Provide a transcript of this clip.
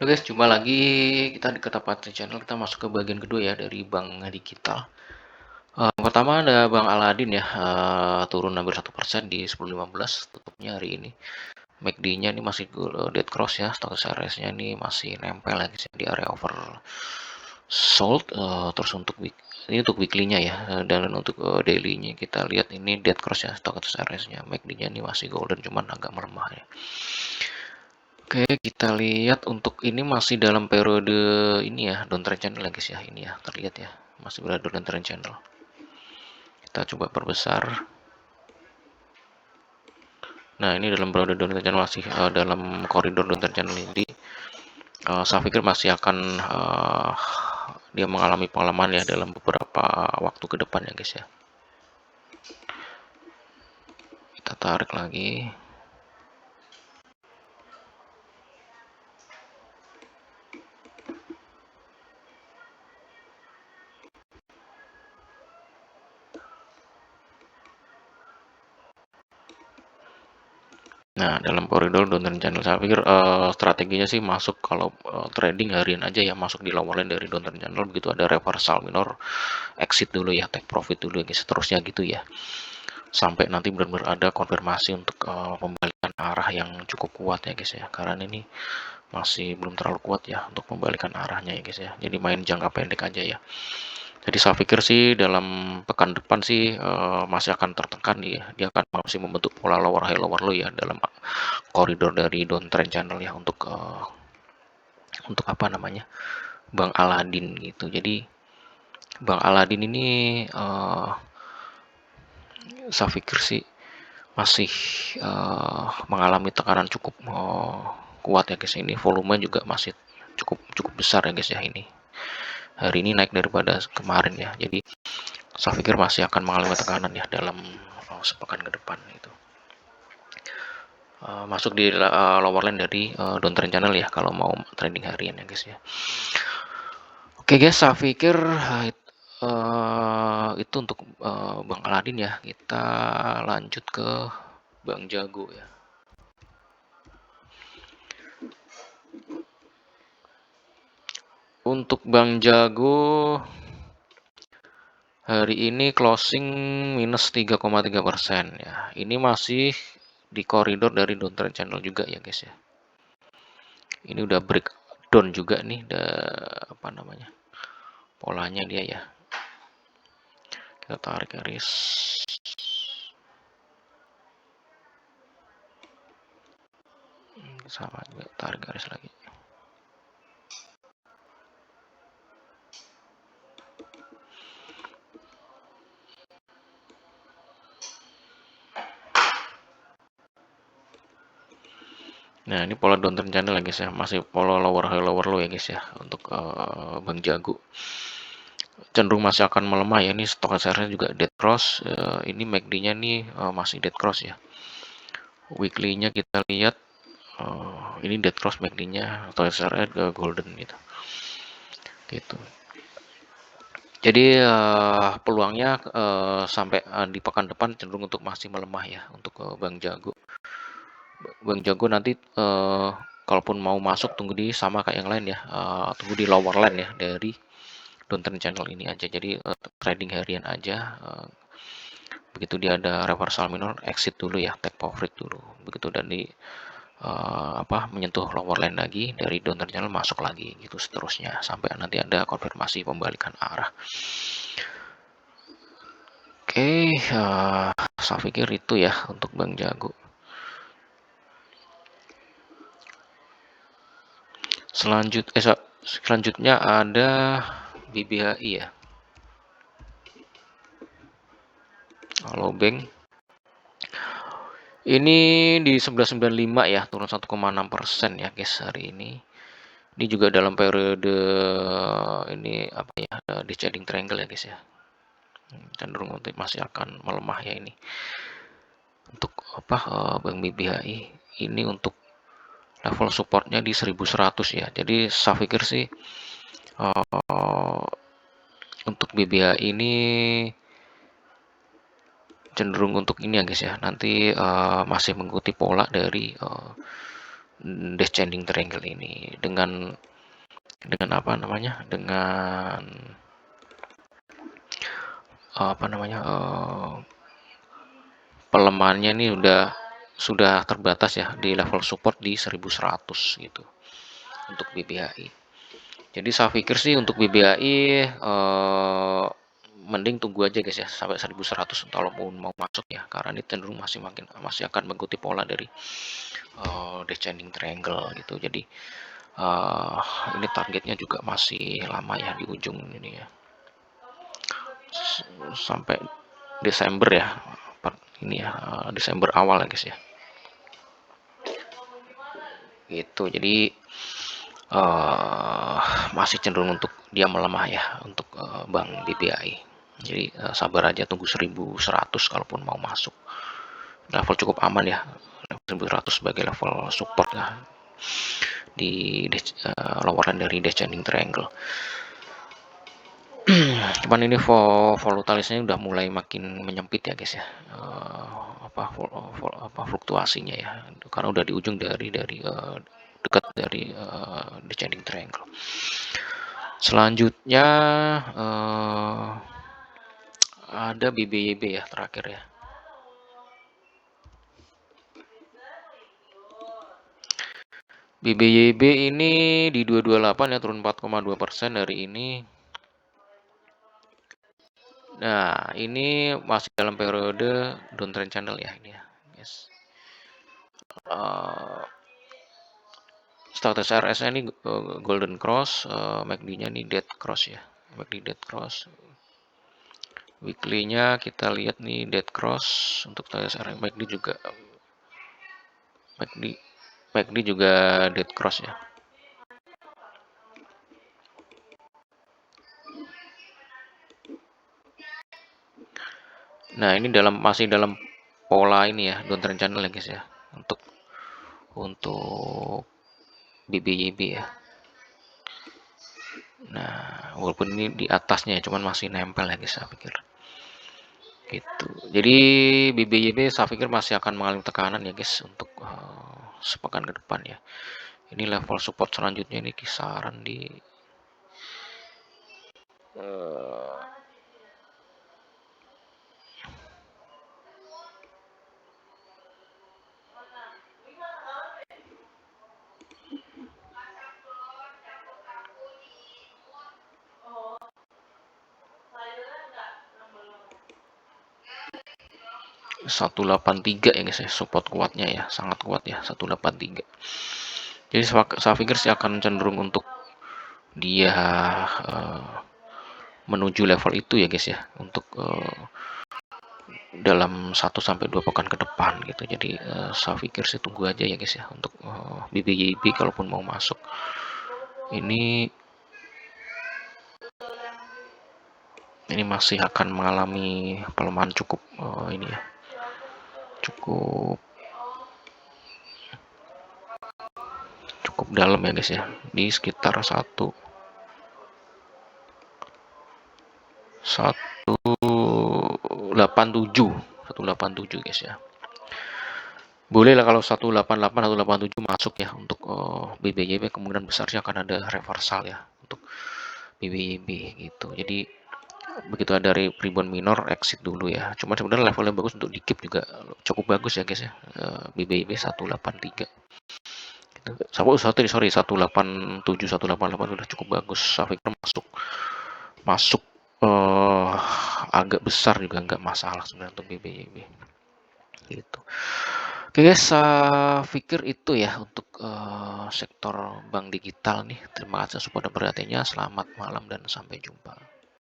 Oke guys, jumpa lagi kita di Ketapati Channel. Kita masuk ke bagian kedua ya dari bank digital. Pertama ada Bang Aladin ya, turun hampir 1% di 10.15, tutupnya hari ini. MACD-nya ini masih dead cross ya, status RS-nya ini masih nempel ya guys, di area oversold. Terus ini untuk weekly-nya ya, dan untuk daily-nya kita lihat ini dead cross ya, status RS-nya. MACD-nya ini masih golden, cuman agak melemah ya. Oke, kita lihat untuk ini masih dalam periode ini ya, downtrend channel ya guys ya, ini ya, terlihat ya, masih berada downtrend channel. Kita coba perbesar. Nah, ini dalam periode downtrend channel masih dalam koridor downtrend channel ini. Saya pikir masih akan dia mengalami pengalamanan ya dalam beberapa waktu ke depan ya guys ya. Kita tarik lagi. Nah, dalam koridor downtrend channel saya pikir strateginya sih masuk kalau trading harian aja ya, masuk di lower line dari downtrend channel, begitu ada reversal minor exit dulu ya, take profit dulu ya, seterusnya gitu ya, sampai nanti benar-benar ada konfirmasi untuk pembalikan arah yang cukup kuat ya guys ya, karena ini masih belum terlalu kuat ya untuk membalikan arahnya ya guys ya, jadi main jangka pendek aja ya. Jadi saya pikir sih dalam pekan depan sih masih akan tertekan ya, dia akan masih membentuk pola lower high lower low ya dalam koridor dari downtrend channel ya, untuk apa namanya, Bang Aladin gitu. Jadi Bang Aladin ini saya pikir sih masih mengalami tekanan cukup kuat ya guys. Ini volume juga masih cukup cukup besar ya guys ya, ini hari ini naik daripada kemarin ya, jadi saya pikir masih akan mengalami tekanan ya dalam sepekan ke depan itu. Masuk di lower line dari downtrend channel ya kalau mau trading harian ya guys ya. Oke guys, saya pikir itu untuk Bang Aladin ya. Kita lanjut ke Bang Jago ya. Untuk Bang Jago hari ini closing minus 3,3% ya. Ini masih di koridor dari downtrend channel juga ya guys ya. Ini udah breakdown juga nih, apa namanya, polanya dia ya. Kita tarik garis. Sama juga tarik garis lagi. Nah, ini pola downtrend channel ya guys ya, masih pola lower high lower low ya guys ya untuk Bang Jago. Cenderung masih akan melemah ya, ini stokastiknya juga dead cross. Ini MACD-nya nih masih dead cross ya. Weekly-nya kita lihat ini dead cross MACD-nya, stokastiknya golden gitu. Gitu. Jadi peluangnya sampai di pekan depan cenderung untuk masih melemah ya untuk Bang Jago. Bang Jago nanti kalaupun mau masuk tunggu di sama kayak yang lain ya, tunggu di lower line ya dari downtrend channel ini aja. Jadi trading harian aja. Begitu dia ada reversal minor, exit dulu ya, take profit dulu. Begitu dan di menyentuh lower line lagi dari downtrend channel, masuk lagi gitu seterusnya sampai nanti ada konfirmasi pembalikan arah. Oke, saya pikir itu ya untuk Bang Jago. Selanjutnya ada BBHI ya. Halo Bang. Ini di 1195 ya, turun 1,6% ya guys hari ini. Ini juga dalam periode ini apa ya, descending triangle ya guys ya. Cenderung untuk masih akan melemah ya ini. Untuk Bang BBHI ini untuk level supportnya di 1100 ya. Jadi saya pikir sih untuk BBHI ini cenderung untuk ini ya guys ya, nanti masih mengikuti pola dari descending triangle ini dengan apa namanya, dengan apa namanya, pelemahannya ini sudah terbatas ya di level support di 1100 gitu untuk BBHI. Jadi saya pikir sih untuk BBHI mending tunggu aja guys ya sampai 1100 kalau mau masuk ya, karena ini cenderung masih akan mengikuti pola dari descending triangle gitu. Jadi ini targetnya juga masih lama ya di ujung ini ya, sampai Desember ya, ini ya, Desember awal ya guys ya gitu. Jadi masih cenderung untuk dia melemah ya untuk Bank BBI. Jadi sabar aja, tunggu 1100 kalaupun mau masuk. Level cukup aman ya, level 1100 sebagai level support lah di lawaran dari descending triangle. Cuman ini volatilitasnya udah mulai makin menyempit ya guys ya, fluktuasinya ya, karena udah di ujung dari dekat dari descending triangle. Selanjutnya ada BBYB ya terakhir ya. BBYB ini di 228 ya, turun 4,2% hari ini. Nah, ini masih dalam periode downtrend channel ya ini ya, yes. Status RS-nya ini golden cross, MACD-nya ini dead cross ya, MACD dead cross. Weekly-nya kita lihat nih dead cross untuk status RS, MACD juga dead cross ya. Nah, ini masih dalam pola ini ya, downtrend channel ya guys ya, untuk BBYB ya. Nah, walaupun ini di atasnya ya, cuman masih nempel ya guys, saya pikir gitu. Jadi BBYB saya pikir masih akan mengalami tekanan ya guys untuk sepekan ke depan ya. Ini level support selanjutnya ini kisaran di 183 ya guys ya, support kuatnya ya, sangat kuat ya 183. Jadi saya pikir sih akan cenderung untuk dia menuju level itu ya guys ya, untuk dalam 1-2 pekan ke depan gitu. Jadi saya pikir sih tunggu aja ya guys ya untuk BBYB kalaupun mau masuk. Ini masih akan mengalami pelemahan cukup ini ya, cukup dalam ya guys ya, di sekitar 187 guys ya. Boleh lah kalau 188 187 masuk ya untuk BBYB, kemungkinan besar sih akan ada reversal ya untuk BBYB gitu. Jadi begitu ada rebound minor, exit dulu ya. Cuma sebenarnya levelnya bagus untuk di keep juga cukup bagus ya guys ya. BBYB 183 gitu. Sorry 187 188 udah cukup bagus. Saya pikir masuk agak besar juga nggak masalah sebenarnya untuk BBYB gitu. Oke guys, saya pikir itu ya untuk sektor bank digital nih. Terima kasih sudah perhatiannya. Selamat malam dan sampai jumpa.